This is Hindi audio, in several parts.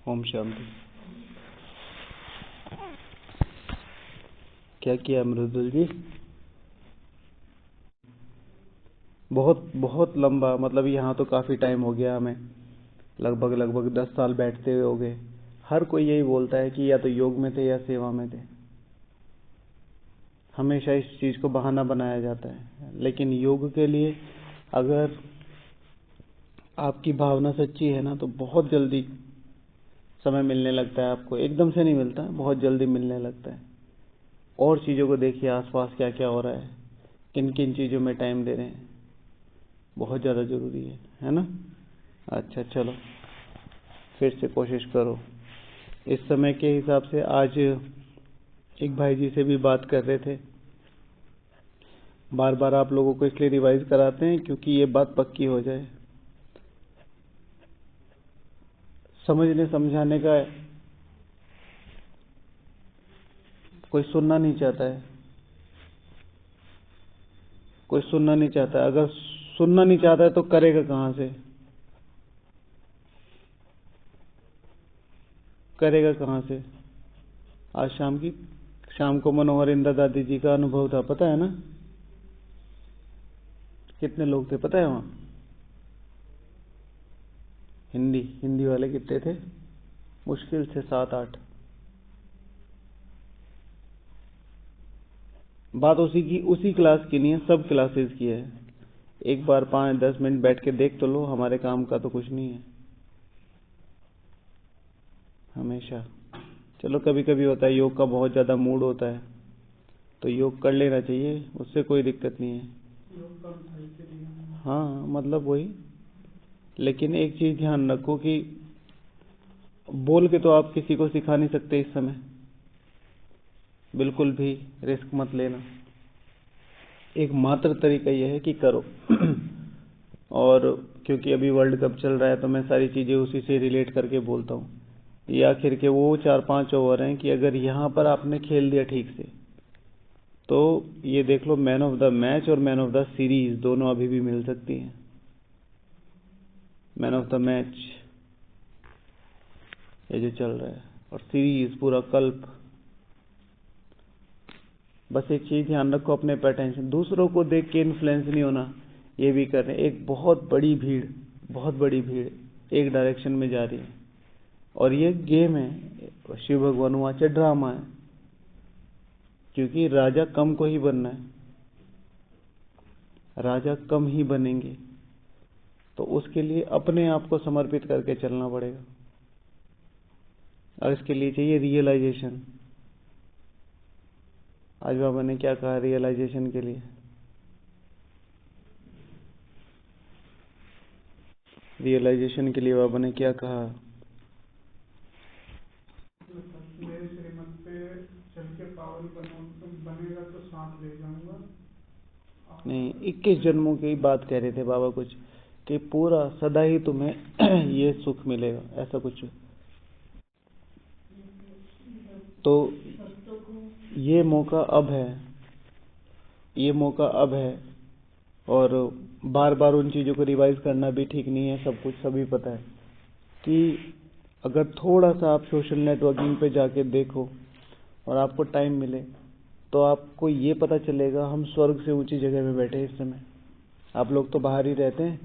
ओम शांति। क्या किया मृदुल जी? बहुत बहुत लंबा, मतलब यहाँ तो काफी टाइम हो गया हमें, लगभग 10 साल बैठते हुए हो गए। हर कोई यही बोलता है कि या तो योग में थे या सेवा में थे। हमेशा इस चीज को बहाना बनाया जाता है, लेकिन योग के लिए अगर आपकी भावना सच्ची है ना, तो बहुत जल्दी समय मिलने लगता है आपको। एकदम से नहीं मिलता, बहुत जल्दी मिलने लगता है। और चीजों को देखिए, आसपास क्या क्या हो रहा है, किन किन चीजों में टाइम दे रहे हैं, बहुत ज्यादा जरूरी है ना। अच्छा, चलो फिर से कोशिश करो। इस समय के हिसाब से आज एक भाई जी से भी बात कर रहे थे। बार बार आप लोगों को इसलिए रिवाइज कराते हैं क्योंकि ये बात पक्की हो जाए। समझने समझाने का कोई सुनना नहीं चाहता है, कोई सुनना नहीं चाहता है। अगर सुनना नहीं चाहता है तो करेगा कहाँ से? करेगा कहाँ से? आज शाम को मनोहर इंदिरा दादी जी का अनुभव था, पता है ना? कितने लोग थे पता है वहां? हिंदी वाले कितने थे? मुश्किल से 7-8। बात उसी क्लास की नहीं है, सब क्लासेस की है। एक बार 5-10 मिनट बैठ के देख तो लो, हमारे काम का तो कुछ नहीं है हमेशा। चलो कभी कभी होता है, योग का बहुत ज्यादा मूड होता है तो योग कर लेना चाहिए, उससे कोई दिक्कत नहीं है। हाँ, मतलब वही। लेकिन एक चीज ध्यान रखो कि बोल के तो आप किसी को सिखा नहीं सकते इस समय। बिल्कुल भी रिस्क मत लेना। एक मात्र तरीका यह है कि करो और क्योंकि अभी वर्ल्ड कप चल रहा है तो मैं सारी चीजें उसी से रिलेट करके बोलता हूँ। ये आखिर के वो 4-5 ओवर हैं कि अगर यहाँ पर आपने खेल दिया ठीक से तो ये देख लो, मैन ऑफ द मैच और मैन ऑफ द सीरीज दोनों अभी भी मिल सकती हैं। मैन ऑफ द मैच ये जो चल रहा है, और सीरीज पूरा कल्प। बस एक चीज ध्यान रखो, अपने पे अटेंशन, दूसरों को देख के इन्फ्लुएंस नहीं होना। ये भी कर रहे हैं, एक बहुत बड़ी भीड़ एक डायरेक्शन में जा रही है, और ये गेम है। शिव भगवान वाचे ड्रामा है, क्योंकि राजा कम को ही बनना है, राजा कम ही बनेंगे, तो उसके लिए अपने आप को समर्पित करके चलना पड़ेगा। और इसके लिए चाहिए रियलाइजेशन। आज बाबा ने क्या कहा रियलाइजेशन के लिए? रियलाइजेशन के लिए बाबा ने क्या कहा? मेरे श्रीमत पे चल के पावल बनेगा तो सांस ले जाऊंगा। नहीं, 21 जन्मों की बात कह रहे थे बाबा कुछ, कि पूरा सदा ही तुम्हें ये सुख मिलेगा, ऐसा कुछ। तो ये मौका अब है, और बार बार उन चीजों को रिवाइज करना भी ठीक नहीं है। सब कुछ सभी पता है कि अगर थोड़ा सा आप सोशल नेटवर्किंग पे जाके देखो और आपको टाइम मिले तो आपको ये पता चलेगा हम स्वर्ग से ऊंची जगह में बैठे इस समय। आप लोग तो बाहर ही रहते हैं,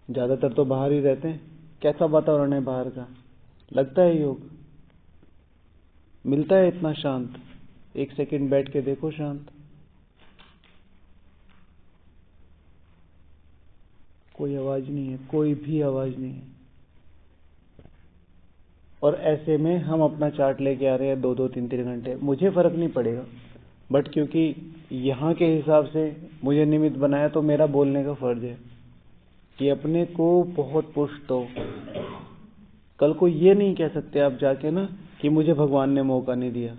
ज्यादातर तो बाहर ही रहते हैं। कैसा वातावरण है बाहर का? लगता है योग मिलता है इतना शांत? एक सेकंड बैठ के देखो शांत, कोई आवाज नहीं है, कोई भी आवाज नहीं है। और ऐसे में हम अपना चार्ट लेके आ रहे हैं 2-2 3-3 घंटे। मुझे फर्क नहीं पड़ेगा, बट क्योंकि यहाँ के हिसाब से मुझे निमित्त बनाया तो मेरा बोलने का फर्ज है कि अपने को बहुत पुश दो। कल को ये नहीं कह सकते आप जाके ना कि मुझे भगवान ने मौका नहीं दिया।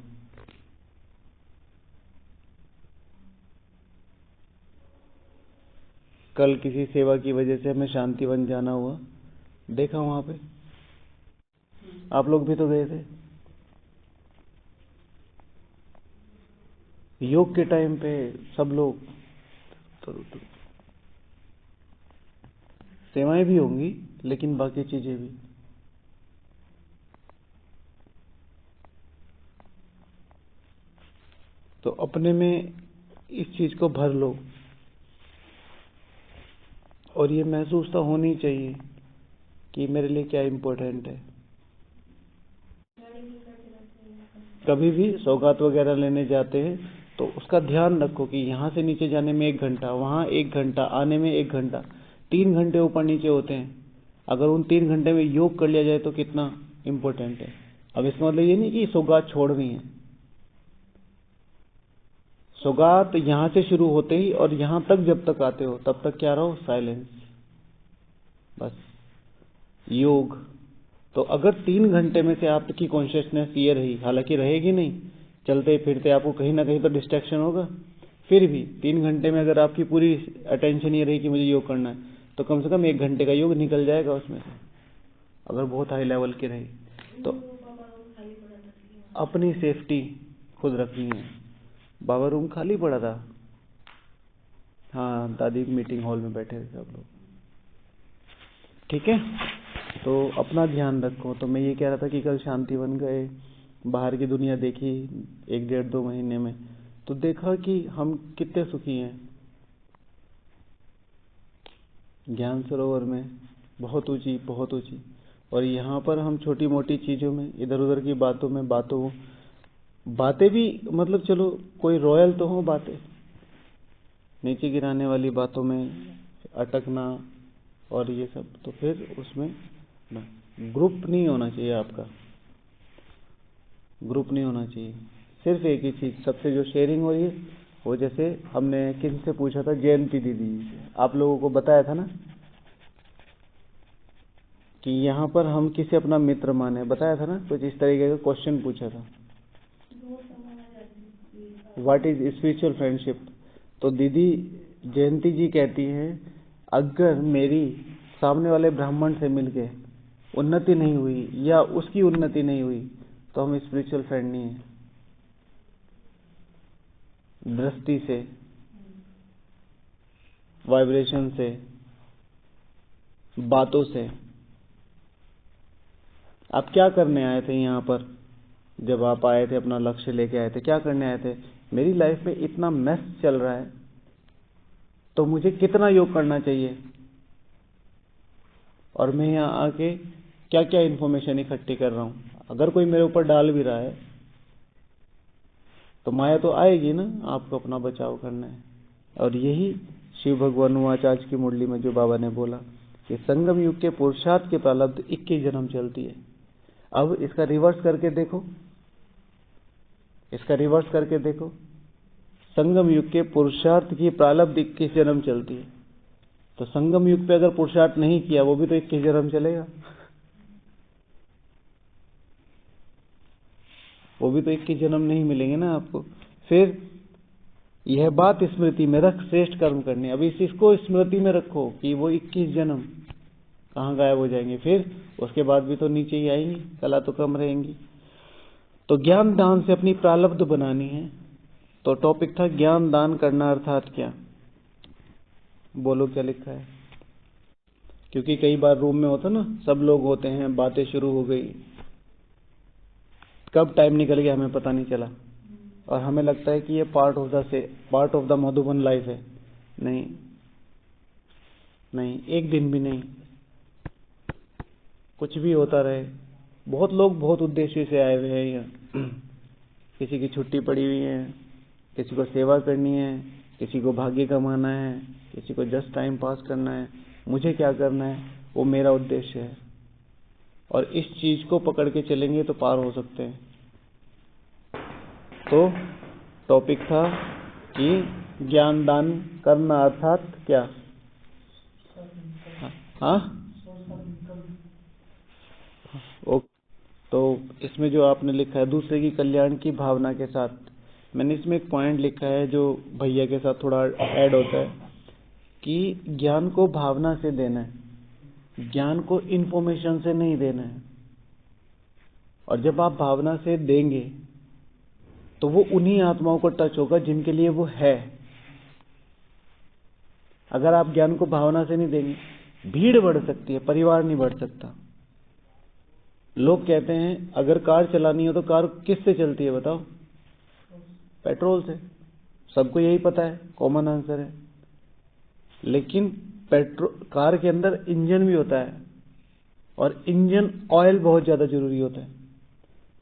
कल किसी सेवा की वजह से हमें शांतिवन जाना हुआ, देखा वहां पे, आप लोग भी तो गए थे। योग के टाइम पे सब लोग तो सेवाएं भी होंगी, लेकिन बाकी चीजें भी। तो अपने में इस चीज को भर लो, और ये महसूस तो होनी चाहिए कि मेरे लिए क्या इम्पोर्टेंट है। कभी भी सौगात वगैरह लेने जाते हैं तो उसका ध्यान रखो कि यहाँ से नीचे जाने में 1 घंटा, वहाँ 1 घंटा, आने में 1 घंटा, 3 घंटे ऊपर नीचे होते हैं। अगर उन 3 घंटे में योग कर लिया जाए तो कितना इम्पोर्टेंट है। अब इसका मतलब ये नहीं कि सौगात छोड़नी है। सौगात यहाँ से शुरू होते ही और यहाँ तक जब तक आते हो तब तक क्या रहो, साइलेंस, बस योग। तो अगर 3 घंटे में से आपकी कॉन्शियसनेस ये रही, हालांकि रहेगी नहीं, चलते फिरते आपको कहीं ना कहीं तो डिस्ट्रैक्शन होगा, फिर भी 3 घंटे में अगर आपकी पूरी अटेंशन ये रही कि मुझे योग करना है, तो कम से कम 1 घंटे का योग निकल जाएगा उसमें से, अगर बहुत हाई लेवल की रही तो। अपनी सेफ्टी खुद रखनी है। बाबा रूम खाली पड़ा था, हाँ, दादी मीटिंग हॉल में बैठे थे सब लोग, ठीक है। तो अपना ध्यान रखो। तो मैं ये कह रहा था कि कल शांतिवन गए, बाहर की दुनिया देखी 1 डेढ़ 2 महीने में, तो देखा कि हम कितने सुखी हैं। ज्ञान सरोवर में बहुत ऊंची, बहुत ऊंची, और यहाँ पर हम छोटी मोटी चीजों में, इधर उधर की बातों में, बातें भी, मतलब चलो कोई रॉयल तो हो, बातें नीचे गिराने वाली बातों में अटकना और ये सब, तो फिर उसमें ना, ग्रुप नहीं होना चाहिए आपका, ग्रुप नहीं होना चाहिए। सिर्फ एक ही चीज, सबसे जो शेयरिंग हो रही है वो, जैसे हमने किसी से पूछा था, जयंती दीदी, आप लोगों को बताया था ना कि यहाँ पर हम किसे अपना मित्र माने, बताया था ना, कुछ इस तरीके का क्वेश्चन पूछा था, व्हाट इज स्पिरिचुअल फ्रेंडशिप। तो दीदी जयंती जी कहती हैं, अगर मेरी सामने वाले ब्राह्मण से मिलके उन्नति नहीं हुई या उसकी उन्नति नहीं हुई तो हम स्पिरिचुअल फ्रेंड नहीं है। दृष्टि से, वाइब्रेशन से, बातों से। आप क्या करने आए थे यहाँ पर, जब आप आए थे अपना लक्ष्य लेके आए थे, क्या करने आए थे? मेरी लाइफ में इतना मेस चल रहा है तो मुझे कितना योग करना चाहिए, और मैं यहाँ आके क्या क्या इन्फॉर्मेशन इकट्ठी कर रहा हूँ। अगर कोई मेरे ऊपर डाल भी रहा है तो माया तो आएगी ना, आपको अपना बचाव करना है। और यही शिव भगवान आचार्य की मुरली में जो बाबा ने बोला कि संगम युग के पुरुषार्थ के प्रारब्ध 21 जन्म चलती है। अब इसका रिवर्स करके देखो, इसका रिवर्स करके देखो, संगम युग के पुरुषार्थ की प्रारब्ध 21 जन्म चलती है। तो संगम युग पे अगर पुरुषार्थ नहीं किया वो भी तो 21 जन्म चलेगा, वो भी तो 21 जन्म नहीं मिलेंगे ना आपको। फिर यह बात स्मृति में रख, श्रेष्ठ कर्म करने। अभी इसको स्मृति में रखो कि वो 21 जन्म कहाँ गायब हो जाएंगे, फिर उसके बाद भी तो नीचे ही आएंगी, कला तो कम रहेंगी। तो ज्ञान दान से अपनी प्रारब्ध बनानी है। तो टॉपिक था ज्ञान दान करना अर्थात क्या। बोलो क्या लिखा है, क्योंकि कई बार रूम में होता ना, सब लोग होते हैं, बातें शुरू हो गई, कब टाइम निकल गया हमें पता नहीं चला, और हमें लगता है कि ये part of the Madhuban life है। नहीं नहीं, एक दिन भी नहीं, कुछ भी होता रहे। बहुत लोग बहुत उद्देश्य से आए हुए हैं यहाँ, किसी की छुट्टी पड़ी हुई है, किसी को सेवा करनी है, किसी को भाग्य कमाना है, किसी को जस्ट टाइम पास करना है। मुझे क्या करना है, वो मेरा उद्देश्य है, और इस चीज को पकड़ के चलेंगे तो पार हो सकते हैं। तो टॉपिक था कि ज्ञान दान करना अर्थात क्या। हाँ, ओके। तो इसमें जो आपने लिखा है, दूसरे की कल्याण की भावना के साथ, मैंने इसमें एक पॉइंट लिखा है जो भैया के साथ थोड़ा ऐड होता है कि ज्ञान को भावना से देना है, ज्ञान को इंफॉर्मेशन से नहीं देना है। और जब आप भावना से देंगे तो वो उन्हीं आत्माओं को टच होगा जिनके लिए वो है। अगर आप ज्ञान को भावना से नहीं देंगे, भीड़ बढ़ सकती है, परिवार नहीं बढ़ सकता। लोग कहते हैं अगर कार चलानी हो तो कार किससे चलती है बताओ, पेट्रोल से। सबको यही पता है, कॉमन आंसर है। लेकिन कार के अंदर इंजन भी होता है और इंजन ऑयल बहुत ज्यादा जरूरी होता है।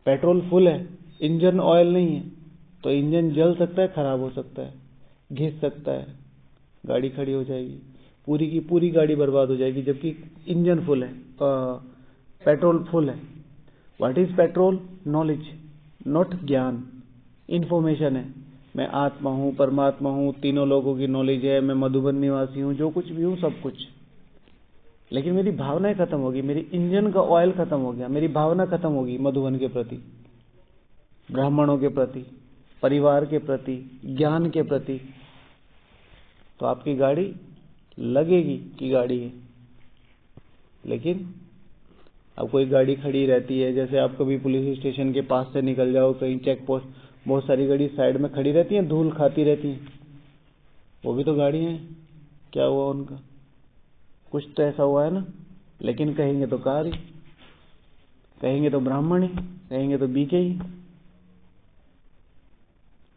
पेट्रोल फुल है, इंजन ऑयल नहीं है, तो इंजन जल सकता है, खराब हो सकता है, घिस सकता है, गाड़ी खड़ी हो जाएगी, पूरी की पूरी गाड़ी बर्बाद हो जाएगी। जबकि इंजन फुल है, पेट्रोल फुल है। What is petrol? Knowledge, not ज्ञान, इंफॉर्मेशन है। मैं आत्मा हूं, परमात्मा हूं, तीनों लोगों की नॉलेज है, मैं मधुबन निवासी हूं, जो कुछ भी हूं सब कुछ। लेकिन मेरी भावनाएं खत्म होगी, मेरी इंजन का ऑयल खत्म हो गया, मेरी भावना खत्म होगी मधुबन के प्रति, ब्राह्मणों के प्रति, परिवार के प्रति, ज्ञान के प्रति, तो आपकी गाड़ी लगेगी कि गाड़ी है। लेकिन अब कोई गाड़ी खड़ी रहती है, जैसे आप कभी पुलिस स्टेशन के पास से निकल जाओ, कहीं चेक पोस्ट, बहुत सारी गाड़ी साइड में खड़ी रहती है, धूल खाती रहती है, वो भी तो गाड़ी है। क्या हुआ उनका? कुछ तो ऐसा हुआ है ना। लेकिन कहेंगे तो कार ही, कहेंगे तो ब्राह्मण ही, कहेंगे तो बीके ही।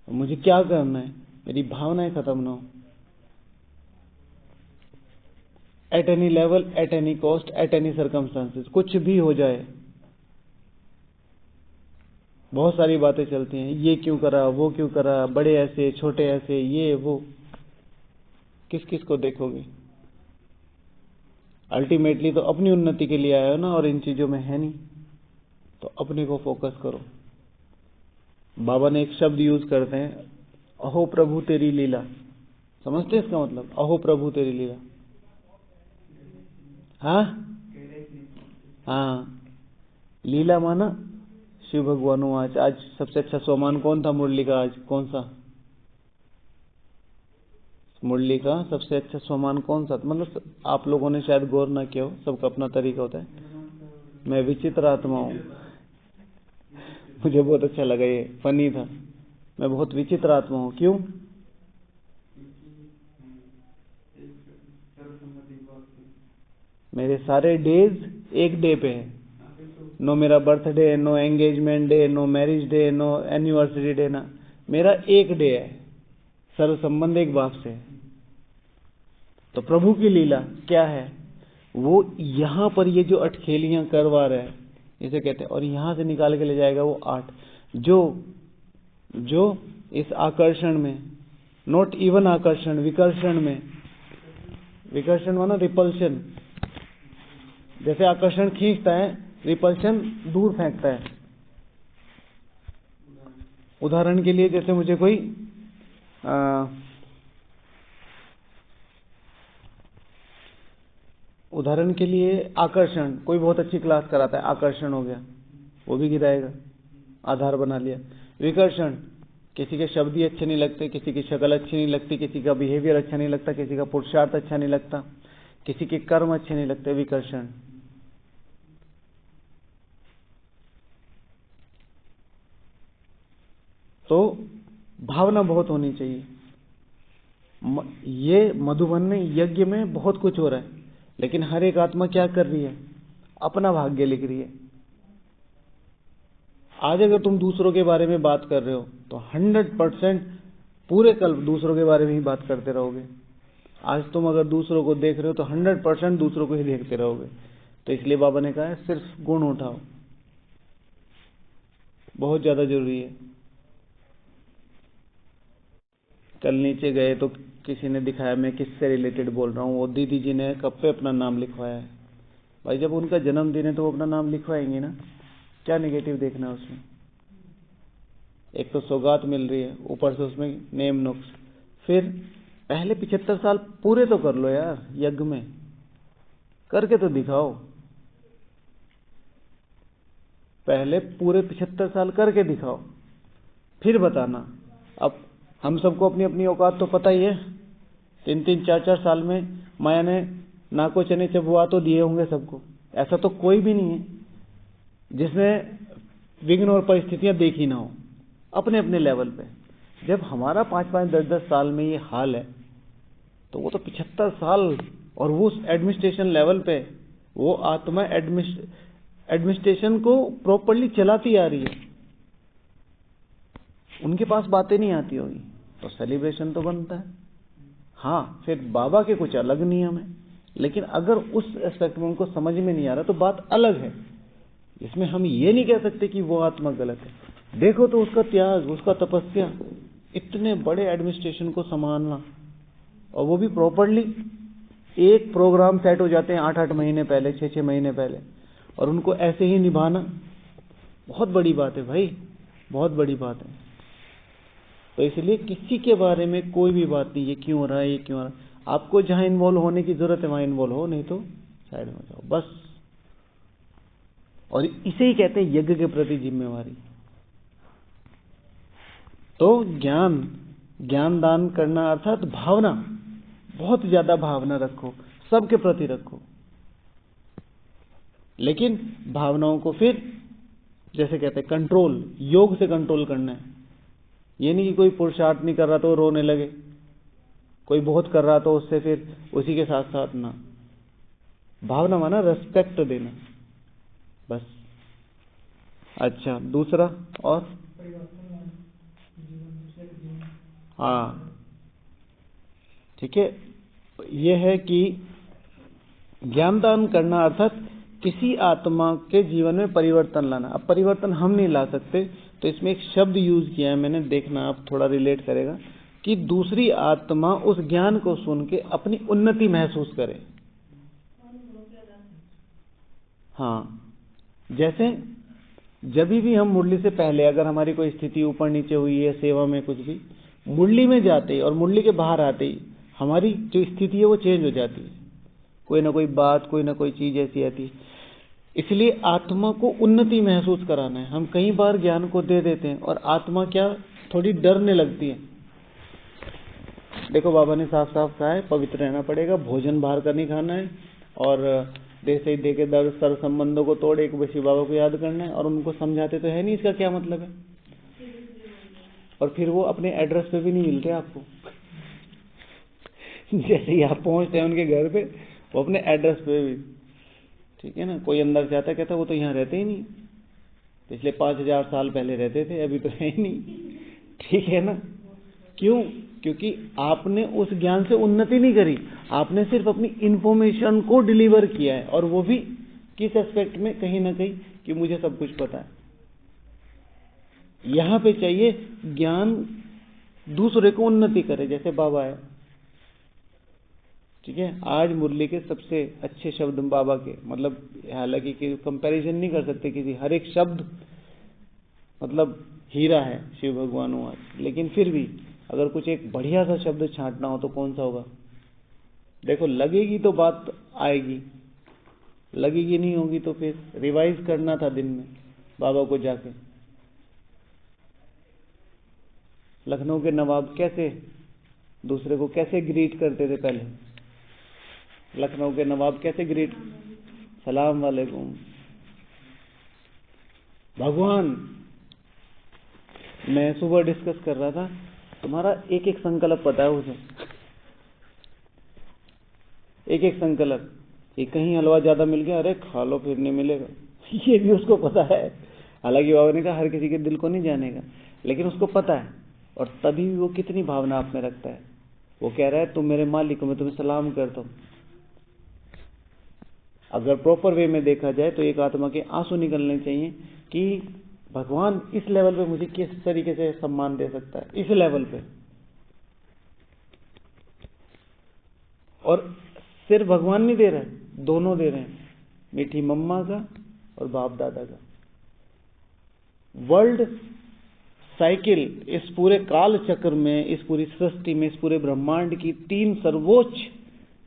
मुझे क्या करना है? मेरी भावनाएं खत्म ना हो। At any level, at any cost, at any circumstances, कुछ भी हो जाए। बहुत सारी बातें चलती हैं, ये क्यों करा, वो क्यों करा, बड़े ऐसे, छोटे ऐसे, ये वो। किस किस को देखोगे? अल्टीमेटली तो अपनी उन्नति के लिए आए हो ना, और इन चीजों में है नहीं, तो अपने को फोकस करो। बाबा ने एक शब्द यूज करते हैं, अहो प्रभु तेरी लीला। समझते हैं इसका मतलब? अहो प्रभु तेरी लीला। हाँ, लीला माना शिव भगवान। आज सबसे अच्छा सोमान कौन था मुरली का? आज कौन सा मुरली का सबसे अच्छा सोमान कौन सा? मतलब आप लोगों ने शायद गौर ना किया हो, सबका अपना तरीका होता है। मैं विचित्र आत्मा हूँ। मुझे बहुत अच्छा लगा, ये फनी था। मैं बहुत विचित्र आत्मा हूँ। क्यों? मेरे सारे डेज एक डे पे है। नो मेरा birthday, no engagement day, no marriage day, no anniversary day ना, मेरा एक डे है। सर्व संबंध एक बाप से है। तो प्रभु की लीला क्या है? वो यहां पर ये जो अटखेलियां करवा रहे हैं, इसे कहते हैं, और यहां से निकाल के ले जाएगा वो 8, जो इस आकर्षण में, नॉट इवन आकर्षण, विकर्षण में, विकर्षण माना रिपल्शन। जैसे आकर्षण खींचता है, रिपल्शन दूर फेंकता है। उदाहरण के लिए, जैसे मुझे कोई उदाहरण के लिए आकर्षण, कोई बहुत अच्छी क्लास कराता है, आकर्षण हो गया, वो भी गिराएगा, आधार बना लिया। विकर्षण, किसी के शब्द ही अच्छे नहीं लगते, किसी की शक्ल अच्छी नहीं लगती, किसी का बिहेवियर अच्छा नहीं लगता, किसी का पुरुषार्थ अच्छा नहीं लगता, किसी के कर्म अच्छे नहीं लगते, विकर्षण। तो भावना बहुत होनी चाहिए। ये मधुबन में, यज्ञ में बहुत कुछ हो रहा है, लेकिन हर एक आत्मा क्या कर रही है? अपना भाग्य लिख रही है। आज अगर तुम दूसरों के बारे में बात कर रहे हो तो 100% पूरे कल दूसरों के बारे में ही बात करते रहोगे। आज तुम अगर दूसरों को देख रहे हो तो 100% दूसरों को ही देखते रहोगे। तो इसलिए बाबा ने कहा है, सिर्फ गुण उठाओ, बहुत ज्यादा जरूरी है। कल नीचे गए तो किसी ने दिखाया मैं किससे रिलेटेड बोल रहा हूँ, वो दीदी जी ने कप पे अपना नाम लिखवाया है। भाई जब उनका जन्मदिन है तो वो अपना नाम लिखवाएंगे ना, क्या नेगेटिव देखना है उसमें? एक तो सौगात मिल रही है, ऊपर से उसमें नेम नुक्स। फिर पहले 75 साल पूरे तो कर लो यार, यज्ञ में करके तो दिखाओ। पहले पूरे 75 साल करके दिखाओ, फिर बताना। अब हम सबको अपनी अपनी औकात तो पता ही है। 3-3, 4-4 साल में माया ने नाको चने चबवा तो दिए होंगे सबको। ऐसा तो कोई भी नहीं है जिसने विघ्न और परिस्थितियां देखी ना हो, अपने अपने लेवल पे। जब हमारा 5-5, 10-10 साल में ये हाल है, तो वो तो 75 साल, और वो एडमिनिस्ट्रेशन लेवल पे वो आत्मा एडमिनिस्ट्रेशन को प्रॉपर्ली चलाती आ रही है। उनके पास बातें नहीं आती होगी तो सेलिब्रेशन तो बनता है। हाँ, फिर बाबा के कुछ अलग नियम है, लेकिन अगर उस एस्पेक्ट में उनको समझ में नहीं आ रहा तो बात अलग है। इसमें हम ये नहीं कह सकते कि वो आत्मा गलत है। देखो तो उसका त्याग, उसका तपस्या, इतने बड़े एडमिनिस्ट्रेशन को संभालना, और वो भी प्रॉपरली। एक प्रोग्राम सेट हो जाते हैं 8-8 महीने पहले, 6-6 महीने पहले, और उनको ऐसे ही निभाना बहुत बड़ी बात है भाई, बहुत बड़ी बात है। तो इसलिए किसी के बारे में कोई भी बात नहीं, ये क्यों हो रहा है, ये क्यों हो रहा है। आपको जहां इन्वॉल्व होने की जरूरत है वहां इन्वॉल्व हो, नहीं तो साइड में जाओ बस। और इसे ही कहते हैं यज्ञ के प्रति जिम्मेवारी। तो ज्ञान दान करना अर्थात भावना, बहुत ज्यादा भावना रखो, सबके प्रति रखो, लेकिन भावनाओं को फिर जैसे कहते हैं कंट्रोल, योग से कंट्रोल करना है। ये नहीं कि कोई पुरुषार्थ नहीं कर रहा तो रोने लगे, कोई बहुत कर रहा तो उससे फिर उसी के साथ साथ ना। भावना माना रेस्पेक्ट देना, बस। अच्छा, दूसरा और हाँ ठीक है, यह है कि ज्ञान दान करना अर्थात किसी आत्मा के जीवन में परिवर्तन लाना। अब परिवर्तन हम नहीं ला सकते, तो इसमें एक शब्द यूज किया है मैंने, देखना आप थोड़ा रिलेट करेगा, कि दूसरी आत्मा उस ज्ञान को सुन के अपनी उन्नति महसूस करे। हाँ, जैसे जब भी हम मुरली से पहले अगर हमारी कोई स्थिति ऊपर नीचे हुई है, सेवा में कुछ भी, मुरली में जाते ही और मुरली के बाहर आते ही हमारी जो स्थिति है वो चेंज हो जाती है। कोई ना कोई बात, कोई ना कोई चीज ऐसी आती है। इसलिए आत्मा को उन्नति महसूस कराना है। हम कई बार ज्ञान को दे देते हैं और आत्मा क्या थोड़ी डरने लगती है। देखो, बाबा ने साफ साफ कहा है पवित्र रहना पड़ेगा, भोजन बाहर का नहीं खाना है, और देश से दे के दर सर संबंधों को तोड़ एक बशी बाबा को याद करना है। और उनको समझाते तो है नहीं इसका क्या मतलब है, और फिर वो अपने एड्रेस पे भी नहीं मिलते आपको। जैसे ही आप पहुंचते हैं उनके घर पे, वो अपने एड्रेस पे भी, ठीक है ना। कोई अंदर से आता कहता वो तो यहाँ रहते ही नहीं, पिछले 5000 साल पहले रहते थे, अभी तो है ही नहीं, ठीक है ना। क्यों? क्योंकि आपने उस ज्ञान से उन्नति नहीं करी, आपने सिर्फ अपनी इंफॉर्मेशन को डिलीवर किया है, और वो भी किस एस्पेक्ट में, कहीं ना कहीं कि मुझे सब कुछ पता है। यहां पे चाहिए ज्ञान दूसरे को उन्नति करे, जैसे बाबा है, ठीक है। आज मुरली के सबसे अच्छे शब्द बाबा के, मतलब हालांकि कि कंपैरिजन नहीं कर सकते किसी, हर एक शब्द मतलब हीरा है शिव भगवान हुआ, लेकिन फिर भी अगर कुछ एक बढ़िया सा शब्द छांटना हो तो कौन सा होगा? देखो, लगेगी तो बात आएगी, लगेगी नहीं होगी तो फिर रिवाइज करना था दिन में बाबा को जाके। लखनऊ के नवाब कैसे दूसरे को कैसे ग्रीट करते थे पहले? लखनऊ के नवाब कैसे ग्रीट? सलाम वालेकुम। भगवान, मैं सुबह डिस्कस कर रहा था, तुम्हारा एक एक संकल्प पता है उसे, एक एक संकल्प। ये कहीं हलवा ज्यादा मिल गया, अरे खा लो फिर नहीं मिलेगा, ये भी उसको पता है। हालांकि बाबा ने कहा हर किसी के दिल को नहीं जानेगा, लेकिन उसको पता है। और तभी भी वो कितनी भावना आप में रखता है। वो कह रहा है तुम मेरे मालिक हो, मैं तुम्हें सलाम करता हूं। अगर प्रॉपर वे में देखा जाए तो एक आत्मा के आंसू निकलने चाहिए कि भगवान इस लेवल पे मुझे किस तरीके से सम्मान दे सकता है, इस लेवल पे। और सिर्फ भगवान नहीं दे रहे, दोनों दे रहे हैं, मीठी मम्मा का और बाप दादा का। वर्ल्ड साइकिल, इस पूरे काल चक्र में, इस पूरी सृष्टि में, इस पूरे ब्रह्मांड की 3 सर्वोच्च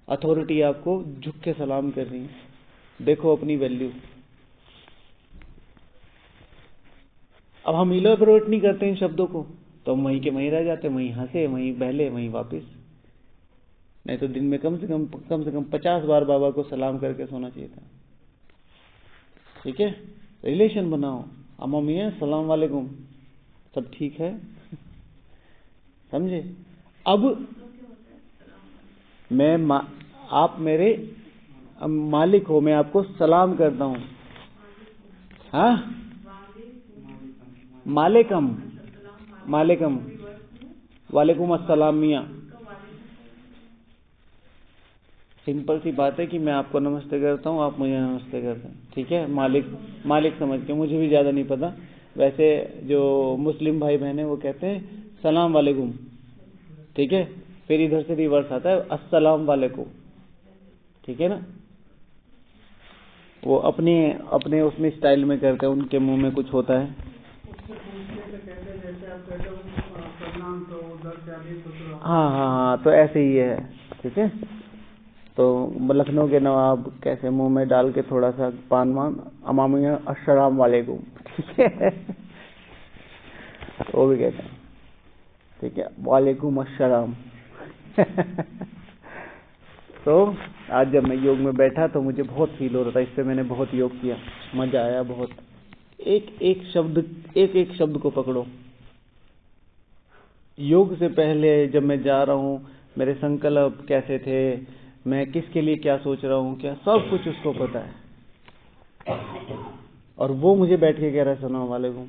अथॉरिटी आपको झुक के सलाम कर रही है। देखो अपनी वैल्यू। अब हम इलेबोरेट नहीं करते इन शब्दों को, तो हम वहीं के वहीं रह जाते, वहीं हंसे, वहीं बहले, वहीं वापिस। नहीं तो दिन में कम से कम 50 बार बाबा को सलाम करके सोना चाहिए था, ठीक है। रिलेशन बनाओ, अम्मा मियां सलाम वालेकुम, सब ठीक है, समझे। अब आप मेरे मालिक हो, मैं आपको सलाम करता हूं, हाँ, मालिकम, मालिकम, वालेकुम अस्सलाम मियाँ। सिंपल सी बात है कि मैं आपको नमस्ते करता हूँ, आप मुझे नमस्ते करते हैं, ठीक है। मालिक समझ के, मुझे भी ज़्यादा नहीं पता। वैसे जो मुस्लिम भाई बहन है वो कहते हैं सलाम वालेकुम, ठीक है। फिर इधर से रिवर्स आता है अस्सलाम वालेकुम, ठीक है ना। वो अपने उसमें स्टाइल में करते हैं, उनके मुंह में कुछ होता है। हाँ, तो ऐसे ही है, ठीक है। तो लखनऊ के नवाब कैसे मुंह में डाल के थोड़ा सा पान मान अमामिया अस्सलाम वालेकुम, ठीक है। वो भी कहते हैं, ठीक है, वालेकुम अस्सलाम। तो आज जब मैं योग में बैठा तो मुझे बहुत फील हो रहा था, इस पे मैंने बहुत योग किया, मजा आया बहुत। एक एक शब्द को पकड़ो। योग से पहले जब मैं जा रहा हूँ, मेरे संकल्प कैसे थे, मैं किसके लिए क्या सोच रहा हूँ, क्या सब कुछ उसको पता है। और वो मुझे बैठ के कह रहा है सलाम वालेकुम।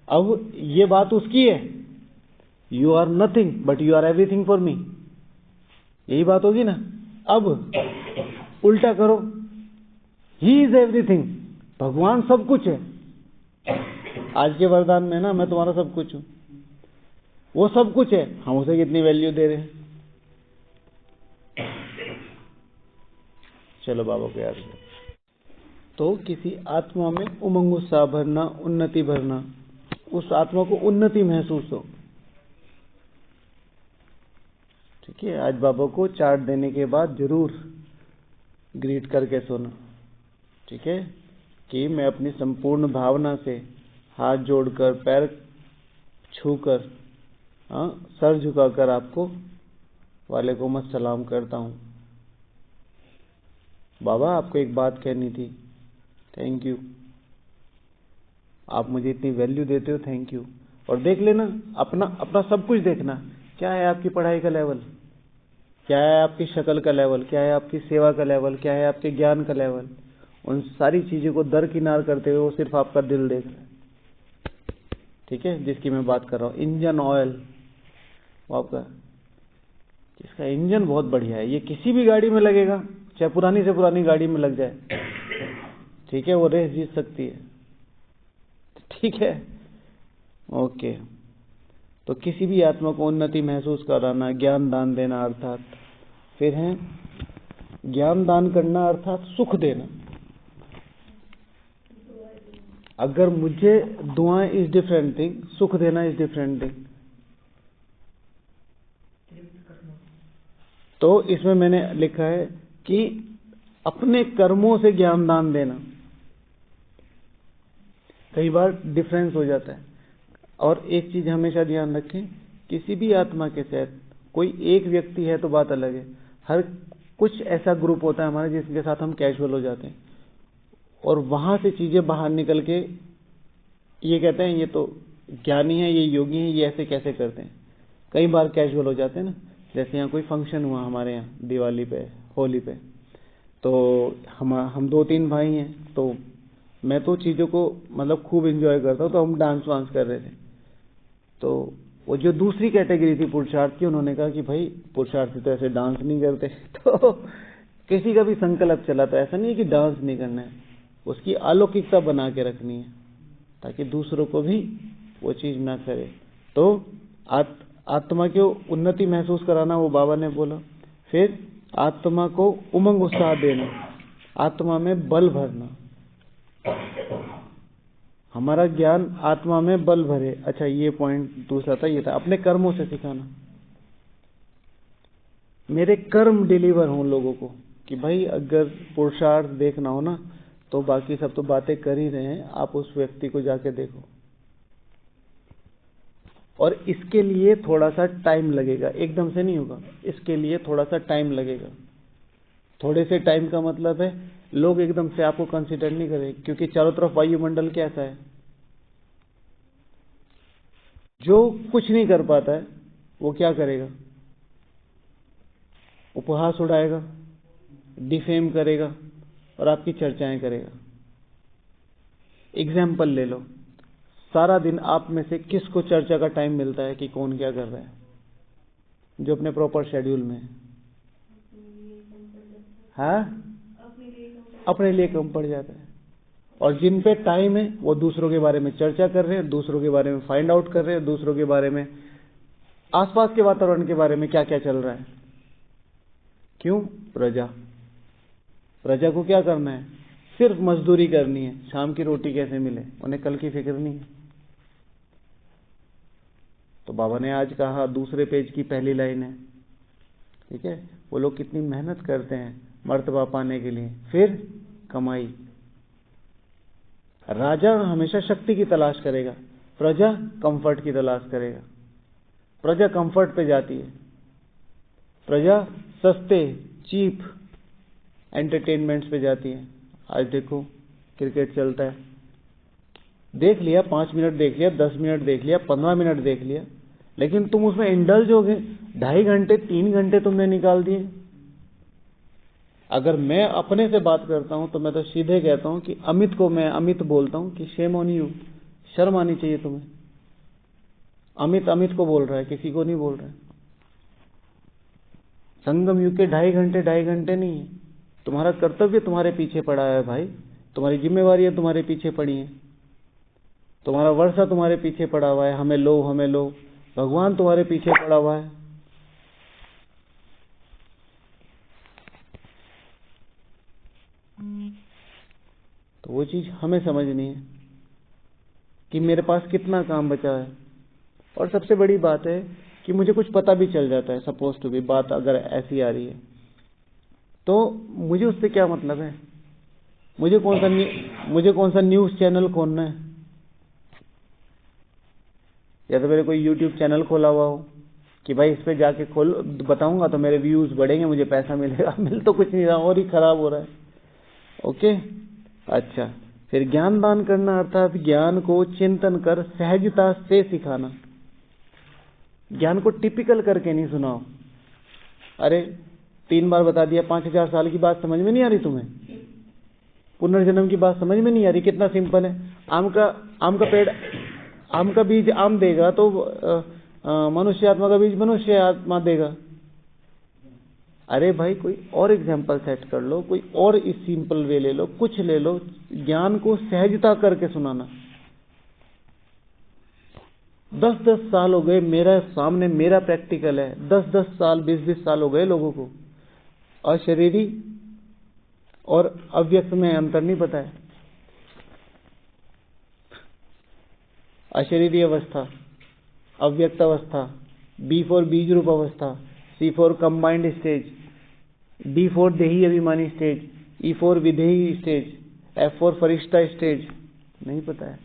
अब ये बात उसकी है, you are nothing but you are everything for me, यही बात होगी ना। अब उल्टा करो, ही इज एवरीथिंग, भगवान सब कुछ है। आज के वरदान में ना, मैं तुम्हारा सब कुछ हूं, वो सब कुछ है, हम उसे कितनी वैल्यू दे रहे हैं। चलो बाबा को याद करो। तो किसी आत्मा में उमंग उत्साह भरना, उन्नति भरना, उस आत्मा को उन्नति महसूस हो, ठीक है। आज बाबा को चार्ट देने के बाद जरूर ग्रीट करके सोना, ठीक है, कि मैं अपनी संपूर्ण भावना से हाथ जोड़कर, पैर छूकर, सर झुकाकर आपको वालेकुम अस्सलाम करता हूं। बाबा आपको एक बात कहनी थी, थैंक यू, आप मुझे इतनी वैल्यू देते हो, थैंक यू। और देख लेना अपना सब कुछ देखना, क्या है आपकी पढ़ाई का लेवल, क्या है आपकी शक्ल का लेवल, क्या है आपकी सेवा का लेवल, क्या है आपके ज्ञान का लेवल। उन सारी चीजों को दरकिनार करते हुए वो सिर्फ आपका दिल देख रहा है, ठीक है, जिसकी मैं बात कर रहा हूँ। इंजन ऑयल, वो आपका, इसका इंजन बहुत बढ़िया है, ये किसी भी गाड़ी में लगेगा, चाहे पुरानी से पुरानी गाड़ी में लग जाए, ठीक है, वो रेस जीत सकती है, ठीक है। ओके, तो किसी भी आत्मा को उन्नति महसूस कराना, ज्ञान दान देना, अर्थात फिर है ज्ञान दान करना, अर्थात सुख देना। अगर मुझे दुआएं इज डिफरेंट थिंग, सुख देना इज डिफरेंट थिंग। तो इसमें मैंने लिखा है कि अपने कर्मों से ज्ञान दान देना, कई बार डिफरेंस हो जाता है। और एक चीज हमेशा ध्यान रखें, किसी भी आत्मा के साथ कोई एक व्यक्ति है तो बात अलग है, हर कुछ ऐसा ग्रुप होता है हमारा जिसके साथ हम कैजुअल हो जाते हैं, और वहां से चीजें बाहर निकल के ये कहते हैं ये तो ज्ञानी है, ये योगी है, ये ऐसे कैसे करते हैं। कई बार कैजुअल हो जाते हैं ना, जैसे यहाँ कोई फंक्शन हुआ हमारे यहाँ दिवाली पे, होली पे, तो हम 2-3 भाई हैं, तो मैं तो चीज़ों को मतलब खूब एंजॉय करता हूँ, तो हम डांस वांस कर रहे थे। तो वो जो दूसरी कैटेगरी थी पुरुषार्थ की, उन्होंने कहा कि भाई पुरुषार्थी तो ऐसे डांस नहीं करते। तो किसी का भी संकल्प चला, तो ऐसा नहीं है कि डांस नहीं करना है, उसकी अलौकिकता बना के रखनी है ताकि दूसरों को भी वो चीज़ ना करे। तो आत्मा को उन्नति महसूस कराना, वो बाबा ने बोला। फिर आत्मा को उमंग उत्साह देना, आत्मा में बल भरना, हमारा ज्ञान आत्मा में बल भरे। अच्छा, ये पॉइंट दूसरा था, ये था अपने कर्मों से सिखाना, मेरे कर्म डिलीवर हों लोगों को, कि भाई अगर पुरुषार्थ देखना हो ना, तो बाकी सब तो बातें कर ही रहे हैं, आप उस व्यक्ति को जाके देखो। और इसके लिए थोड़ा सा टाइम लगेगा, एकदम से नहीं होगा, इसके लिए थोड़ा सा टाइम लगेगा। थोड़े से टाइम का मतलब है लोग एकदम से आपको कंसीडर नहीं करेंगे, क्योंकि चारों तरफ वायुमंडल कैसा है, जो कुछ नहीं कर पाता है वो क्या करेगा, उपहास उड़ाएगा, डिफेम करेगा और आपकी चर्चाएं करेगा। एग्जाम्पल ले लो, सारा दिन आप में से किसको चर्चा का टाइम मिलता है कि कौन क्या कर रहा है, जो अपने प्रॉपर शेड्यूल में है, अपने लिए कम पड़ जाता है। और जिन पे टाइम है वो दूसरों के बारे में चर्चा कर रहे हैं, दूसरों के बारे में फाइंड आउट कर रहे हैं, दूसरों के बारे में, आसपास के वातावरण के बारे में क्या क्या चल रहा है। क्यों? प्रजा को क्या करना है? सिर्फ मजदूरी करनी है, शाम की रोटी कैसे मिले, उन्हें कल की फिक्र नहीं है। तो बाबा ने आज कहा, दूसरे पेज की पहली लाइन है, ठीक है, वो लोग कितनी मेहनत करते हैं मर्तबा पाने के लिए, फिर कमाई। राजा हमेशा शक्ति की तलाश करेगा, प्रजा कंफर्ट की तलाश करेगा। प्रजा कंफर्ट पे जाती है, प्रजा सस्ते चीप एंटरटेनमेंट्स पे जाती है। आज देखो क्रिकेट चलता है, देख लिया, 5 मिनट देख लिया, 10 मिनट देख लिया, 15 मिनट देख लिया, लेकिन तुम उसमें इंडल्ज हो गए, 2.5 घंटे 3 घंटे तुमने निकाल दिए। अगर मैं अपने से बात करता हूं तो मैं तो सीधे कहता हूं कि अमित को मैं अमित बोलता हूं कि शेम ऑन यू, शर्म आनी चाहिए तुम्हें। अमित को बोल रहा है, किसी को नहीं बोल रहा है। संगम युग के 2.5 घंटे नहीं है। तुम्हारा कर्तव्य तुम्हारे पीछे पड़ा है भाई, तुम्हारी जिम्मेवारियां तुम्हारे पीछे पड़ी हैं, तुम्हारा वर्षा तुम्हारे पीछे पड़ा हुआ है, हमें लो हमें लो। भगवान तुम्हारे पीछे पड़ा हुआ है। तो वो चीज हमें समझनी है कि मेरे पास कितना काम बचा है। और सबसे बड़ी बात है कि मुझे कुछ पता भी चल जाता है, सपोज टू बी बात अगर ऐसी आ रही है तो मुझे उससे क्या मतलब है। मुझे कौन सा न्यूज चैनल खोलना है, या तो मेरे कोई यूट्यूब चैनल खोला हुआ हो कि भाई इस पे जाके खोल बताऊंगा तो मेरे व्यूज बढ़ेंगे, मुझे पैसा मिलेगा। मिल तो कुछ नहीं रहा और ही खराब हो रहा है। ओके, अच्छा, फिर ज्ञान दान करना अर्थात ज्ञान को चिंतन कर सहजता से सिखाना। ज्ञान को टिपिकल करके नहीं सुनाओ। अरे 3 बार बता दिया, 5000 साल की बात समझ में नहीं आ रही तुम्हें? पुनर्जन्म की बात समझ में नहीं आ रही? कितना सिंपल है। आम का पेड़, आम का बीज आम देगा तो मनुष्य आत्मा का बीज मनुष्य आत्मा देगा। अरे भाई कोई और एग्जाम्पल सेट कर लो, कोई और इस सिंपल वे ले लो, कुछ ले लो। ज्ञान को सहजता करके सुनाना। 10-10 साल हो गए मेरा सामने, मेरा प्रैक्टिकल है, 10-10 साल 20-20 साल हो गए लोगों को अशरीरी और अव्यक्त में अंतर नहीं पता है। अशरीरी अवस्था, अव्यक्त अवस्था, बी फॉर बीज रूप अवस्था, C for combined stage, D for देही अभिमानी स्टेज, ई फॉर विदेही स्टेज, एफ फॉर फरिश्ता स्टेज, नहीं पता है।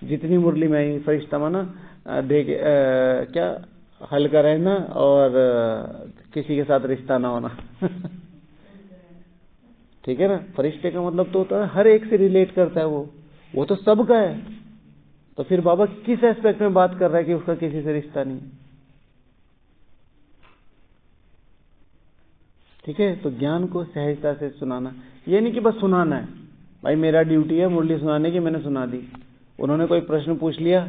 जितनी मुरली में आई फरिश्ता माना क्या हल्का रहना और किसी के साथ रिश्ता ना होना। ठीक है ना। फरिश्ते का मतलब तो होता है हर एक से रिलेट करता है, वो तो सबका है। तो फिर बाबा किस एस्पेक्ट में बात कर रहा है कि उसका किसी से रिश्ता नहीं? ठीक है। तो ज्ञान को सहजता से सुनाना, ये नहीं कि बस सुनाना है। भाई मेरा ड्यूटी है मुरली सुनाने की, मैंने सुना दी। उन्होंने कोई प्रश्न पूछ लिया,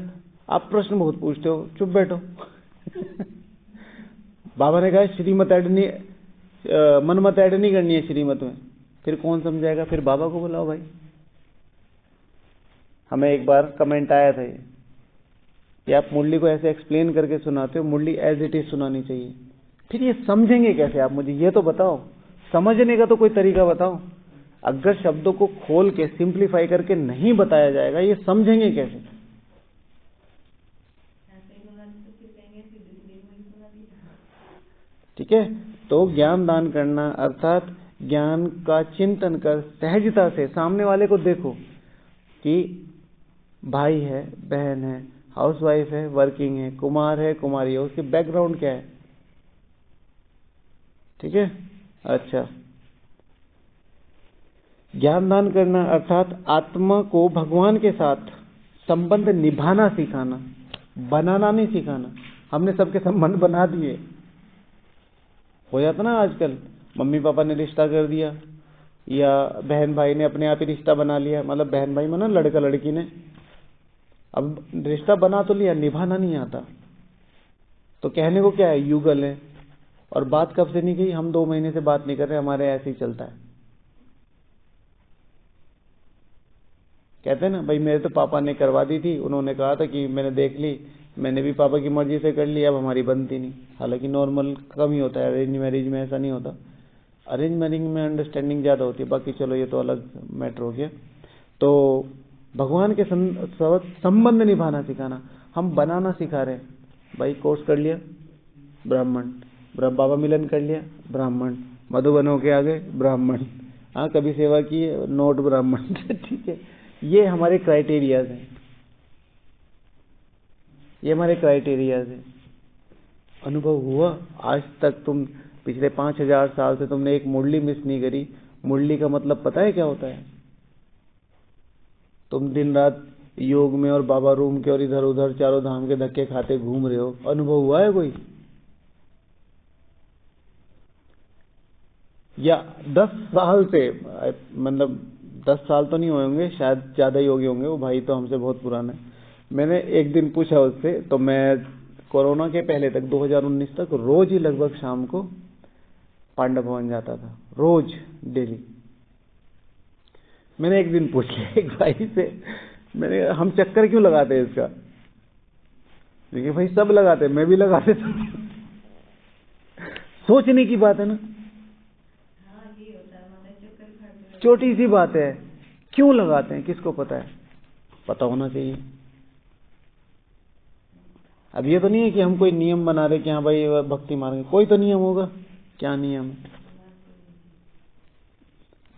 आप प्रश्न बहुत पूछते हो, चुप बैठो। बाबा ने कहा श्रीमत ऐड नहीं, मनमत ऐड नहीं करनी है श्रीमत में। फिर कौन समझाएगा? फिर बाबा को बुलाओ भाई। हमें एक बार कमेंट आया था ये कि आप मुरली को ऐसे एक्सप्लेन करके सुनाते हो, मुरली एज इट इज सुनानी चाहिए। फिर ये समझेंगे कैसे आप? मुझे ये तो बताओ, समझने का तो कोई तरीका बताओ। अगर शब्दों को खोल के सिंप्लीफाई करके नहीं बताया जाएगा, ये समझेंगे कैसे? ठीक है। तो ज्ञान दान करना अर्थात ज्ञान का चिंतन कर सहजता से सामने वाले को देखो कि भाई है, बहन है, हाउसवाइफ है, वर्किंग है, कुमार है, कुमारी है, उसके बैकग्राउंड क्या है। ठीक है। अच्छा, ज्ञान दान करना अर्थात आत्मा को भगवान के साथ संबंध निभाना सिखाना, बनाना नहीं सिखाना। हमने सबके संबंध बना दिए। हो जाता ना आजकल, मम्मी पापा ने रिश्ता कर दिया, या बहन भाई ने अपने आप ही रिश्ता बना लिया, मतलब बहन भाई माना लड़का लड़की ने, अब रिश्ता बना तो लिया, निभाना नहीं आता। तो कहने को क्या है, युगल है। और बात कब से नहीं गई, हम 2 महीने से बात नहीं कर रहे, हमारे ऐसे ही चलता है। कहते हैं ना भाई, मेरे तो पापा ने करवा दी थी, उन्होंने कहा था कि मैंने देख ली, मैंने भी पापा की मर्जी से कर ली, अब हमारी बनती नहीं। हालांकि नॉर्मल कम ही होता है, अरेंज मैरिज में ऐसा नहीं होता। अरेंज मैरिज में अंडरस्टैंडिंग ज्यादा होती है, बाकी चलो ये तो अलग मैटर हो गया। तो भगवान के संबंध निभाना सिखाना, हम बनाना सिखा रहे हैं। भाई कोर्स कर लिया, ब्राह्मण, बाबा मिलन कर लिया, ब्राह्मण, मधुबन होके आ गए, ब्राह्मण, हाँ कभी सेवा की है, नोट ब्राह्मण। ठीक है, ये हमारे क्राइटेरियाज हैं, ये हमारे क्राइटेरियाज हैं। अनुभव हुआ आज तक, तुम पिछले 5000 साल से तुमने एक मुरली मिस नहीं करी। मुरली का मतलब पता है क्या होता है? तुम दिन रात योग में और बाबा रूम के और इधर उधर चारों धाम के धक्के खाते घूम रहे हो, अनुभव हुआ है कोई? या 10 साल से, मतलब 10 साल तो नहीं हुए होंगे, शायद ज्यादा ही हो गए होंगे, वो भाई तो हमसे बहुत पुराना है। मैंने एक दिन पूछा उससे, तो मैं कोरोना के पहले तक 2019 तक रोज ही लगभग शाम को पांडव भवन जाता था, रोज, डेली। मैंने एक दिन पूछा एक भाई से, मैंने हम चक्कर क्यों लगाते हैं इसका? देखिए भाई सब लगाते, मैं भी लगाते था। सोचने की बात है ना, छोटी सी बात है, क्यों लगाते हैं किसको पता है? पता होना चाहिए। अब ये तो नहीं है कि हम कोई नियम बना रहे कि हाँ भाई भक्ति मार्ग, कोई तो नियम होगा, क्या नियम?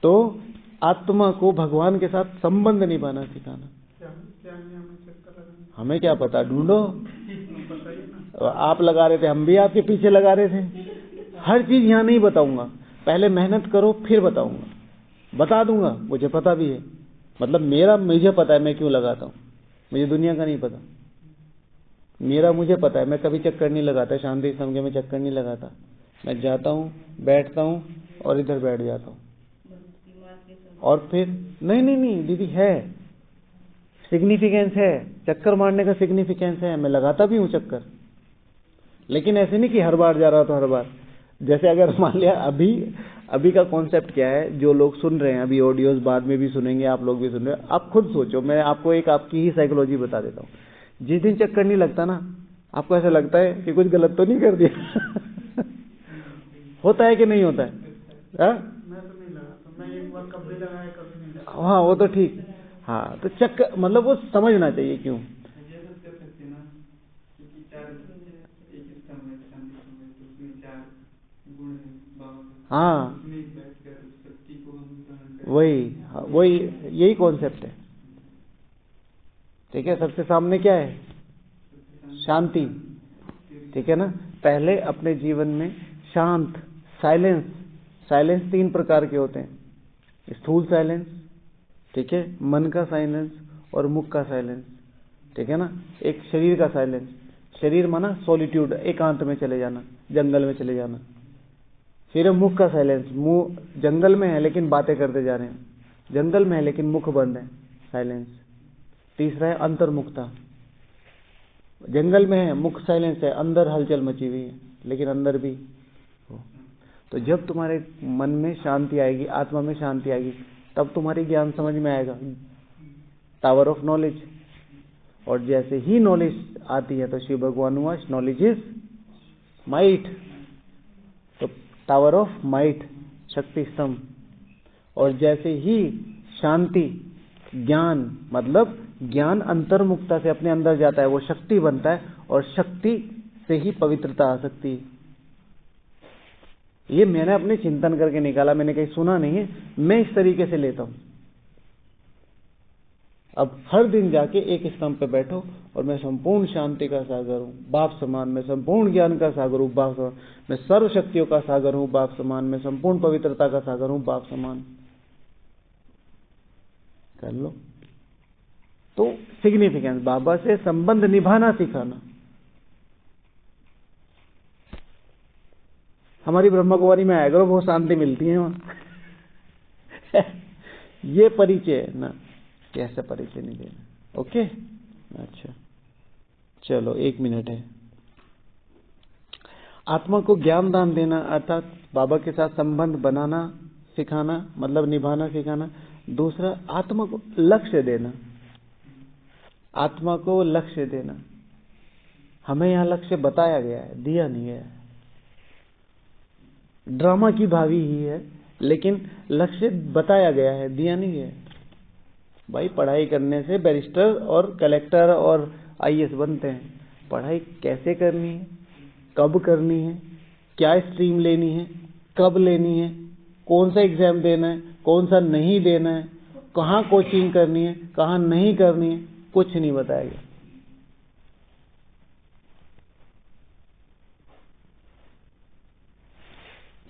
तो आत्मा को भगवान के साथ संबंध निभाना सिखाना। क्या नियम है चक्कर लगाने? हमें क्या पता, ढूंढो। आप लगा रहे थे, हम भी आपके पीछे लगा रहे थे। हर चीज यहाँ नहीं बताऊंगा, पहले मेहनत करो फिर बताऊंगा। बता दूंगा, मुझे पता भी है, मतलब मुझे पता है मैं क्यों लगाता हूँ, मुझे दुनिया का नहीं पता। मुझे पता है, मैं कभी चक्कर नहीं लगाता, शांति समझे में चक्कर नहीं लगाता। मैं जाता हूँ, बैठता हूँ और इधर बैठ जाता हूँ, और फिर नहीं दीदी, है सिग्निफिकेंस है, चक्कर मारने का सिग्निफिकेंस है। मैं लगाता भी हूँ चक्कर, लेकिन ऐसे नहीं कि हर बार जा रहा तो हर बार। जैसे अगर मान लिया अभी का कॉन्सेप्ट क्या है, जो लोग सुन रहे हैं अभी ऑडियोज, बाद में भी सुनेंगे, आप लोग भी सुन रहे हैं, आप खुद सोचो, मैं आपको एक आपकी ही साइकोलॉजी बता देता हूँ। जिस दिन चक्कर नहीं लगता ना, आपको ऐसा लगता है कि कुछ गलत तो नहीं कर दिया। होता है कि नहीं होता है? मैं तो नहीं लगाता, मैं एक बार कभी लगाया कभी नहीं लगाया। हाँ वो तो ठीक, हाँ तो चक्कर मतलब वो समझना चाहिए क्यों। हाँ वही यही कॉन्सेप्ट है। ठीक है, सबसे सामने क्या है? शांति। ठीक है ना, पहले अपने जीवन में शांत, साइलेंस 3 प्रकार के होते हैं। स्थूल साइलेंस, ठीक है, मन का साइलेंस और मुख का साइलेंस। ठीक है ना, एक शरीर का साइलेंस, शरीर माना सॉलिट्यूड, एकांत में चले जाना, जंगल में चले जाना। फिर है मुख का साइलेंस, मुंह जंगल में है लेकिन बातें करते जा रहे हैं, जंगल में है लेकिन मुख बंद है, साइलेंस। तीसरा है अंतर्मुखता, जंगल में है, मुख साइलेंस है, अंदर हलचल मची हुई है लेकिन अंदर भी हो। तो जब तुम्हारे मन में शांति आएगी, आत्मा में शांति आएगी, तब तुम्हारी ज्ञान समझ में आएगा, टावर ऑफ नॉलेज। और जैसे ही नॉलेज आती है तो शिव भगवान हुआ, नॉलेज इज माइट, तो टावर ऑफ माइट, शक्ति स्तंभ। और जैसे ही शांति, ज्ञान, मतलब ज्ञान अंतर्मुखता से अपने अंदर जाता है, वो शक्ति बनता है, और शक्ति से ही पवित्रता आ सकती है। ये मैंने अपने चिंतन करके निकाला, मैंने कहीं सुना नहीं है, मैं इस तरीके से लेता हूं। अब हर दिन जाके एक स्तंभ पे बैठो और मैं संपूर्ण शांति का सागर हूं, बाप समान, मैं संपूर्ण ज्ञान का सागर हूं, बाप समान, मैं सर्व शक्तियों का सागर हूं, बाप समान, मैं संपूर्ण पवित्रता का सागर हूं, बाप समान। कर लो। तो सिग्निफिकेंस, बाबा से संबंध निभाना सिखाना। हमारी ब्रह्मा कुमारी में आया करो, बहुत शांति मिलती है वहां। ये परिचय है ना, कैसे परिचय नहीं देना। ओके, अच्छा चलो 1 मिनट है। आत्मा को ज्ञान दान देना अर्थात बाबा के साथ संबंध बनाना सिखाना, मतलब निभाना सिखाना। दूसरा, आत्मा को लक्ष्य देना, आत्मा को लक्ष्य देना। हमें यहाँ लक्ष्य बताया गया है, दिया नहीं है। ड्रामा की भावी ही है, लेकिन लक्ष्य बताया गया है, दिया नहीं है। भाई पढ़ाई करने से बैरिस्टर और कलेक्टर और आईएएस बनते हैं। पढ़ाई कैसे करनी है, कब करनी है, क्या स्ट्रीम लेनी है, कब लेनी है, कौन सा एग्जाम देना है, कौन सा नहीं देना है, कहाँ कोचिंग करनी है, कहाँ नहीं करनी है, कुछ नहीं बताया गया।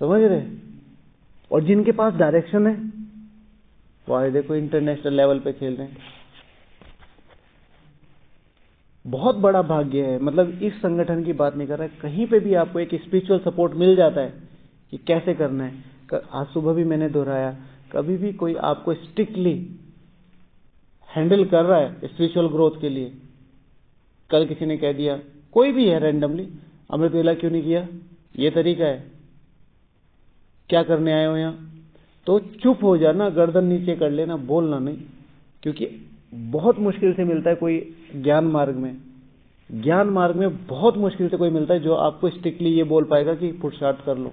समझ रहे? और जिनके पास डायरेक्शन है वो आए देखो इंटरनेशनल लेवल पे खेल रहे हैं। बहुत बड़ा भाग्य है। मतलब इस संगठन की बात नहीं कर रहा है, कहीं पे भी आपको एक स्पिरिचुअल सपोर्ट मिल जाता है कि कैसे करना है। आज सुबह भी मैंने दोहराया, कभी भी कोई आपको स्ट्रिक्टली हैंडल कर रहा है स्पिरिचुअल ग्रोथ के लिए, कल किसी ने कह दिया, कोई भी है रैंडमली, अमृत वेला क्यों नहीं किया, ये तरीका है, क्या करने आए हो यहाँ, तो चुप हो जाना, गर्दन नीचे कर लेना, बोलना नहीं। क्योंकि बहुत मुश्किल से मिलता है कोई ज्ञान मार्ग में, ज्ञान मार्ग में बहुत मुश्किल से कोई मिलता है जो आपको स्ट्रिक्टली ये बोल पाएगा कि पुरुषार्थ कर लो।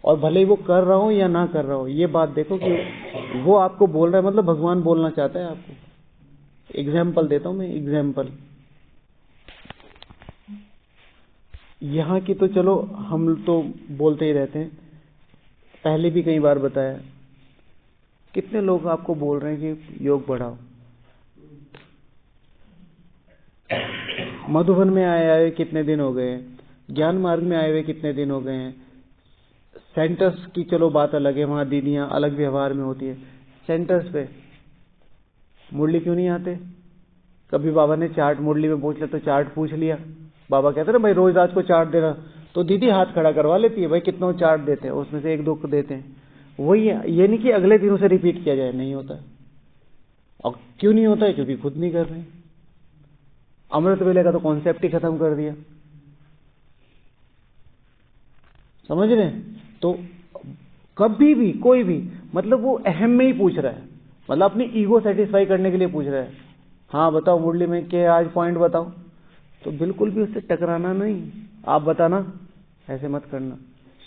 और भले ही वो कर रहा हो या ना कर रहा हो, ये बात देखो कि वो आपको बोल रहा है, मतलब भगवान बोलना चाहता है आपको। एग्जाम्पल देता हूं मैं, एग्जाम्पल यहाँ की तो चलो हम तो बोलते ही रहते हैं, पहले भी कई बार बताया। कितने लोग आपको बोल रहे हैं कि योग बढ़ाओ। मधुबन में आए कितने दिन हो गए, ज्ञान मार्ग में आए हुए कितने दिन हो गए हैं। सेंटर्स की चलो बात अलग है, वहां दीदियां अलग व्यवहार में होती है। सेंटर्स पे मुरली क्यों नहीं आते? कभी बाबा ने चार्ट मुरली में पूछ लिया तो चार्ट पूछ लिया, बाबा कहते ना भाई रोज रात को चार्ट देना, तो दीदी हाथ खड़ा करवा लेती है, भाई कितना चार्ट देते हैं, उसमें से 1-2 को देते हैं। वही है, ये नहीं कि अगले दिनों से रिपीट किया जाए, नहीं होता है। और क्यों नहीं होता है? क्योंकि खुद नहीं कर रहे। अमृत वेले का तो कॉन्सेप्ट ही खत्म कर दिया। समझ रहे हैं? तो कभी भी कोई भी, मतलब वो अहम में ही पूछ रहा है, मतलब अपनी ईगो सेटिस्फाई करने के लिए पूछ रहा है। हाँ बताओ मुरली में के आज पॉइंट बताओ, तो बिल्कुल भी उससे टकराना नहीं। आप बताना, ऐसे मत करना,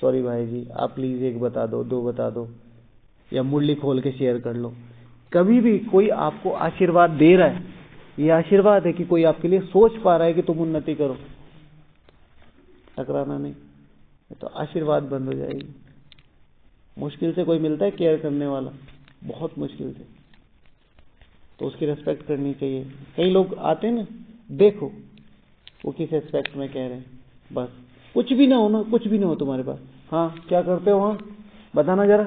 सॉरी भाई जी आप प्लीज 1 बता दो, 2 बता दो, या मुरली खोल के शेयर कर लो। कभी भी कोई आपको आशीर्वाद दे रहा है, ये आशीर्वाद है कि कोई आपके लिए सोच पा रहा है कि तुम उन्नति करो, टकराना नहीं, तो आशीर्वाद बंद हो जाएगी। मुश्किल से कोई मिलता है केयर करने वाला, बहुत मुश्किल से, तो उसकी रेस्पेक्ट करनी चाहिए। कई लोग आते हैं ना, देखो वो किस एस्पेक्ट में कह रहे हैं, बस कुछ भी ना हो ना, कुछ भी ना हो तुम्हारे पास, हाँ क्या करते हो वहाँ बताना जरा,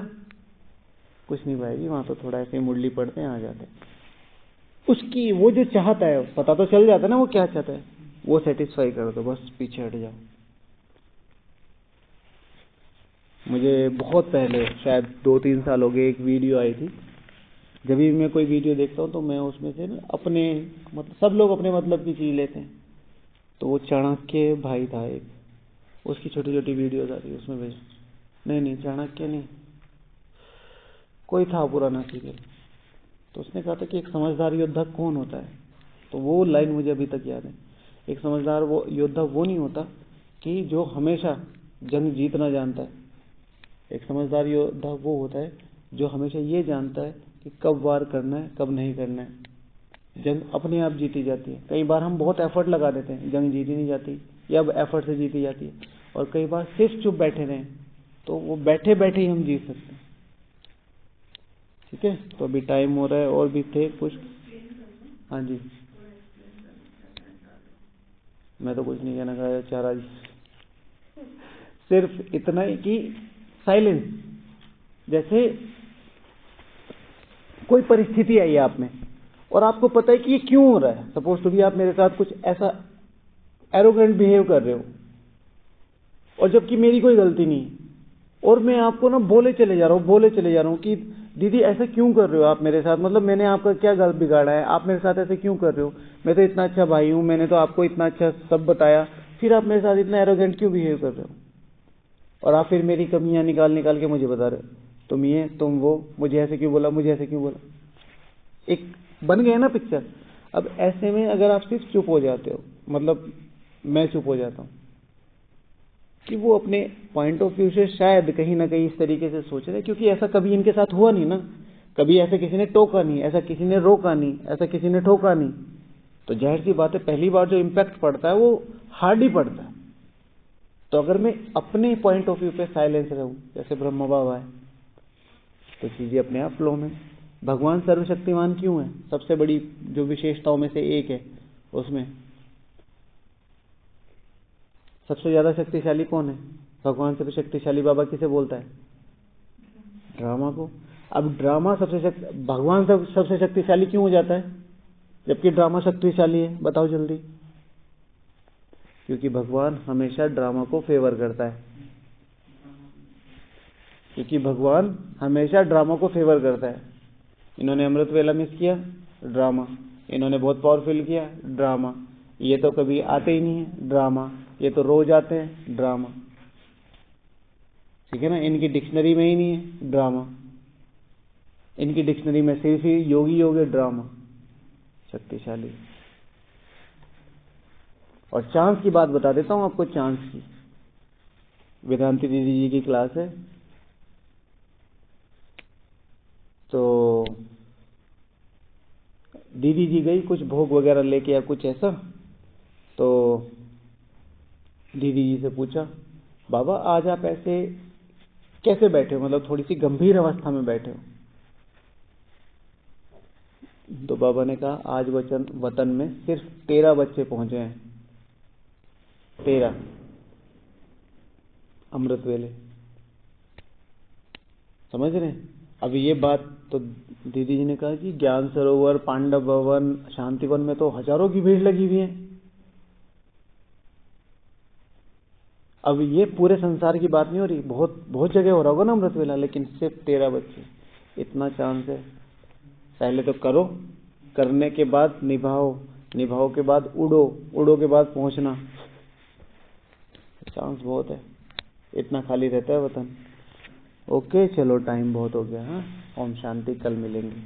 कुछ नहीं भाई जी वहाँ तो थोड़ा ऐसे मुरली पढ़ते हैं आ जाते हैं। उसकी वो जो चाहता है पता तो चल जाता है ना वो क्या चाहता है, वो सेटिस्फाई कर दो, बस पीछे हट जाओ। मुझे बहुत पहले शायद 2-3 साल हो गए एक वीडियो आई थी। जब भी मैं कोई वीडियो देखता हूँ तो मैं उसमें से ना अपने मतलब, सब लोग अपने मतलब की चीज लेते हैं, तो वो चाणक्य भाई था एक, उसकी छोटी छोटी वीडियोस आती है उसमें भेज, नहीं चाणक्य नहीं, कोई था पुराना सीरियल, तो उसने कहा था कि एक समझदार योद्धा कौन होता है, तो वो लाइन मुझे अभी तक याद है। एक समझदार वो योद्धा वो नहीं होता कि जो हमेशा जंग जीतना जानता है, एक समझदार योद्धा वो होता है जो हमेशा ये जानता है कि कब वार करना है कब नहीं करना है। जंग अपने आप जीती जाती है। कई बार हम बहुत एफर्ट लगा देते हैं, जंग जीती नहीं जाती, या एफर्ट से जीती जाती है। और कई बार सिर्फ चुप बैठे रहें तो वो बैठे बैठे ही हम जीत सकते हैं। ठीक है, तो अभी टाइम हो रहा है, और भी थे कुछ। हाँ जी, मैं तो कुछ नहीं कहना चाह रहा जी, सिर्फ इतना ही कि साइलेंस, जैसे कोई परिस्थिति आई आप में और आपको पता है कि ये क्यों हो रहा है, सपोज टू भी आप मेरे साथ कुछ ऐसा एरोगेंट बिहेव कर रहे हो और जबकि मेरी कोई गलती नहीं, और मैं आपको ना बोले चले जा रहा हूँ कि दीदी ऐसा क्यों कर रहे हो आप मेरे साथ, मतलब मैंने आपका क्या गलत बिगाड़ा है, आप मेरे साथ ऐसे क्यों कर रहे हो, मैं तो इतना अच्छा भाई हूँ, मैंने तो आपको इतना अच्छा सब बताया, फिर आप मेरे साथ इतना एरोगेंट क्यों बिहेव कर रहे हो। और आप फिर मेरी कमियां निकाल निकाल के मुझे बता रहे हो, तुम ये तुम वो, मुझे ऐसे क्यों बोला, मुझे ऐसे क्यों बोला। एक बन गया ना पिक्चर। अब ऐसे में अगर आप सिर्फ चुप हो जाते हो, मतलब मैं चुप हो जाता हूँ कि वो अपने पॉइंट ऑफ व्यू से शायद कहीं ना कहीं इस तरीके से सोच रहे हैं, क्योंकि ऐसा कभी इनके साथ हुआ नहीं ना, कभी ऐसे किसी ने टोका नहीं, ऐसा किसी ने रोका नहीं, ऐसा किसी ने ठोका नहीं, तो जाहिर सी बात है पहली बार जो इम्पैक्ट पड़ता है वो हार्ड ही पड़ता है। तो अगर मैं अपने पॉइंट ऑफ व्यू पे साइलेंस रहूं, जैसे ब्रह्म बाबा है, तो चीजें अपने आप फ्लो में। भगवान सर्वशक्तिमान क्यों है, सबसे बड़ी जो विशेषताओं में से एक है, उसमें सबसे ज्यादा शक्तिशाली कौन है, भगवान से भी शक्तिशाली बाबा किसे बोलता है, ड्रामा को। अब ड्रामा भगवान सबसे शक्तिशाली क्यों हो जाता है जबकि ड्रामा शक्तिशाली है, बताओ जल्दी। क्योंकि भगवान हमेशा ड्रामा को फेवर करता है, क्योंकि भगवान हमेशा ड्रामा को फेवर करता है। इन्होंने अमृत वेला मिस किया, ड्रामा। इन्होंने बहुत पावरफुल किया, ड्रामा। ये तो कभी आते ही नहीं है, ड्रामा। ये तो रोज आते हैं, ड्रामा। ठीक है ना, इनकी डिक्शनरी में ही नहीं है, ड्रामा। इनकी डिक्शनरी में सिर्फ ही योगी योग है, ड्रामा। शक्तिशाली। और चांस की बात बता देता हूं आपको, चांस की। वेदांती दीदी जी की क्लास है, तो दीदी जी गई कुछ भोग वगैरह लेके या कुछ ऐसा, तो दीदी जी से पूछा, बाबा आज आप ऐसे कैसे बैठे हो, मतलब थोड़ी सी गंभीर अवस्था में बैठे हो। तो बाबा ने कहा, आज वतन में सिर्फ 13 बच्चे पहुंचे हैं, 13 अमृत वेले। समझ रहे हैं। अब ये बात तो दीदी जी ने कहा कि ज्ञान सरोवर, पांडव भवन, शांति वन में तो हजारों की भीड़ लगी हुई है। अब ये पूरे संसार की बात नहीं हो रही, बहुत बहुत जगह हो रहा होगा ना अमृत वेला, लेकिन सिर्फ 13 बच्चे। इतना चांस है, पहले तो करो, करने के बाद निभाओ, निभाओ के बाद उड़ो, उड़ो के बाद पहुंचना। चांस बहुत है, इतना खाली रहता है वतन। ओके, चलो टाइम बहुत हो गया। हाँ, ओम शांति, कल मिलेंगे।